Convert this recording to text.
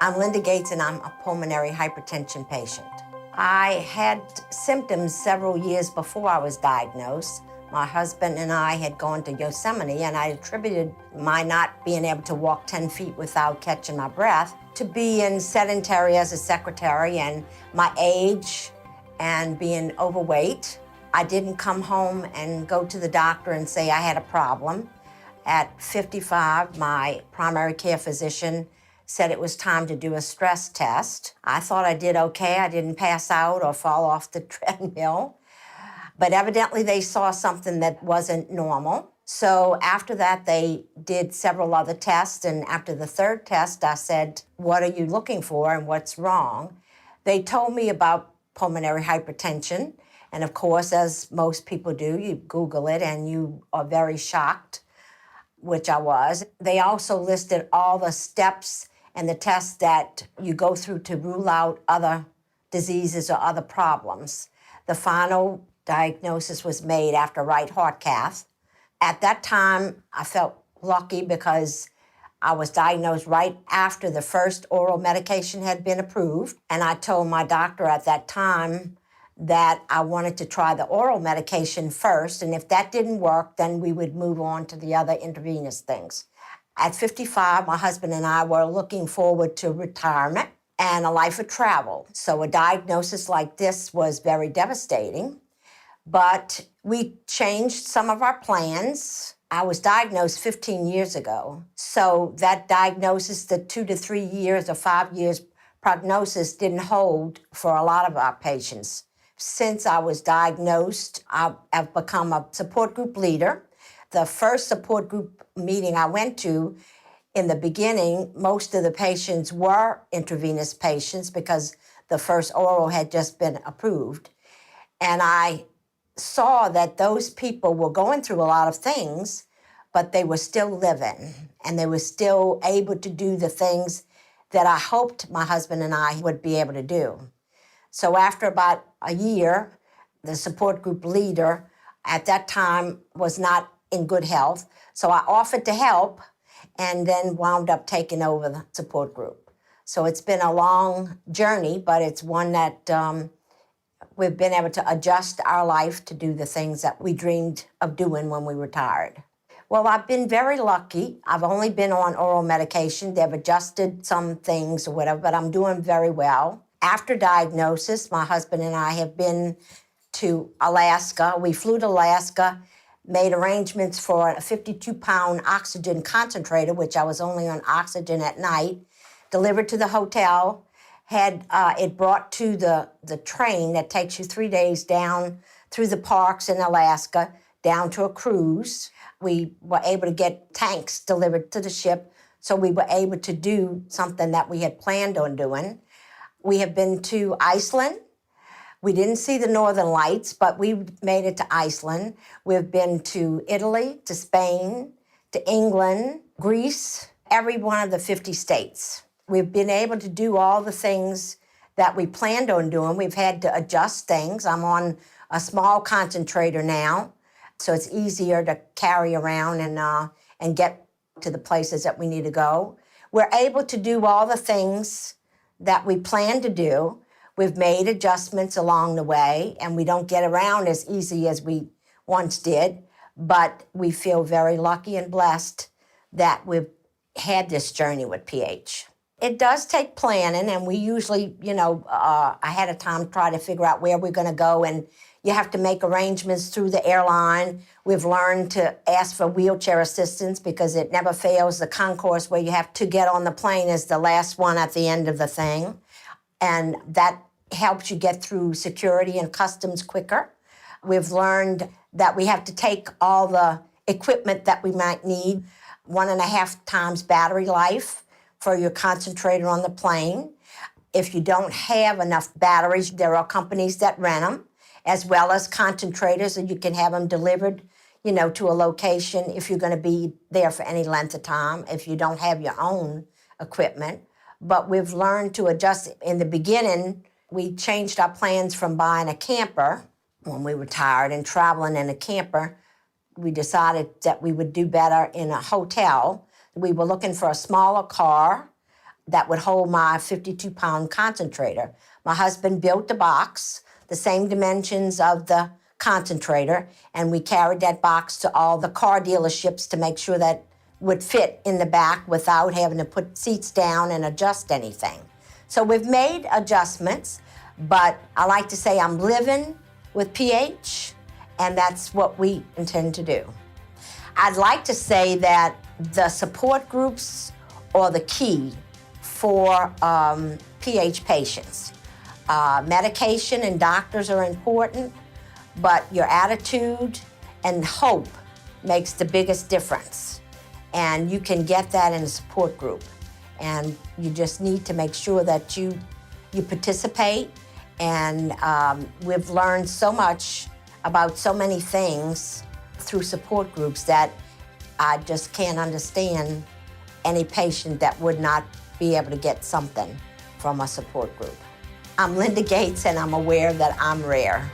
I'm Linda Gates, and I'm a pulmonary hypertension patient. I had symptoms several years before I was diagnosed. My husband and I had gone to Yosemite, and I attributed my not being able to walk 10 feet without catching my breath to being sedentary as a secretary and my age and being overweight. I didn't come home and go to the doctor and say I had a problem. At 55, my primary care physician said it was time to do a stress test. I thought I did okay. I didn't pass out or fall off the treadmill. But evidently they saw something that wasn't normal. So after that, they did several other tests. And after the third test, I said, "What are you looking for and what's wrong?" They told me about pulmonary hypertension. And of course, as most people do, you Google it and you are very shocked, which I was. They also listed all the steps and the tests that you go through to rule out other diseases or other problems. The final diagnosis was made after right heart cath. At that time, I felt lucky because I was diagnosed right after the first oral medication had been approved. And I told my doctor at that time that I wanted to try the oral medication first, and if that didn't work, then we would move on to the other intravenous things. At 55, my husband and I were looking forward to retirement and a life of travel. So a diagnosis like this was very devastating, but we changed some of our plans. I was diagnosed 15 years ago, so that diagnosis, the 2 to 3 years or 5 years prognosis didn't hold for a lot of our patients. Since I was diagnosed, I've become a support group leader. The first support group meeting I went to, in the beginning, most of the patients were intravenous patients because the first oral had just been approved. And I saw that those people were going through a lot of things, but they were still living, and they were still able to do the things that I hoped my husband and I would be able to do. So after about a year, the support group leader at that time was not in good health. So I offered to help and then wound up taking over the support group. So it's been a long journey, but it's one that we've been able to adjust our life to do the things that we dreamed of doing when we retired. Well, I've been very lucky. I've only been on oral medication. They've adjusted some things or whatever, but I'm doing very well. After diagnosis, my husband and I have been to Alaska. We flew to Alaska, made arrangements for a 52-pound oxygen concentrator, which I was only on oxygen at night, delivered to the hotel, had it brought to the train that takes you 3 days down through the parks in Alaska, down to a cruise. We were able to get tanks delivered to the ship, so we were able to do something that we had planned on doing. We have been to Iceland. We didn't see the Northern Lights, but we made it to Iceland. We've been to Italy, to Spain, to England, Greece, every one of the 50 states. We've been able to do all the things that we planned on doing. We've had to adjust things. I'm on a small concentrator now, so it's easier to carry around and get to the places that we need to go. We're able to do all the things that we plan to do. We've made adjustments along the way, and we don't get around as easy as we once did, but we feel very lucky and blessed that we've had this journey with PH. It does take planning, and we usually, ahead of time try to figure out where we're going to go, and you have to make arrangements through the airline. We've learned to ask for wheelchair assistance because it never fails. The concourse where you have to get on the plane is the last one at the end of the thing. And that helps you get through security and customs quicker. We've learned that we have to take all the equipment that we might need, 1.5 times battery life for your concentrator on the plane. If you don't have enough batteries, there are companies that rent them, as well as concentrators, and you can have them delivered, to a location if you're going to be there for any length of time, if you don't have your own equipment. But we've learned to adjust. In the beginning, we changed our plans from buying a camper when we retired and traveling in a camper. We decided that we would do better in a hotel. We were looking for a smaller car that would hold my 52-pound concentrator. My husband built the box, the same dimensions of the concentrator, and we carried that box to all the car dealerships to make sure that would fit in the back without having to put seats down and adjust anything. So we've made adjustments, but I like to say I'm living with PH, and that's what we intend to do. I'd like to say that the support groups are the key for PH patients. Medication and doctors are important, but your attitude and hope makes the biggest difference. And you can get that in a support group. And you just need to make sure that you participate. And we've learned so much about so many things through support groups that I just can't understand any patient that would not be able to get something from a support group. I'm Linda Gates, and I'm aware that I'm rare.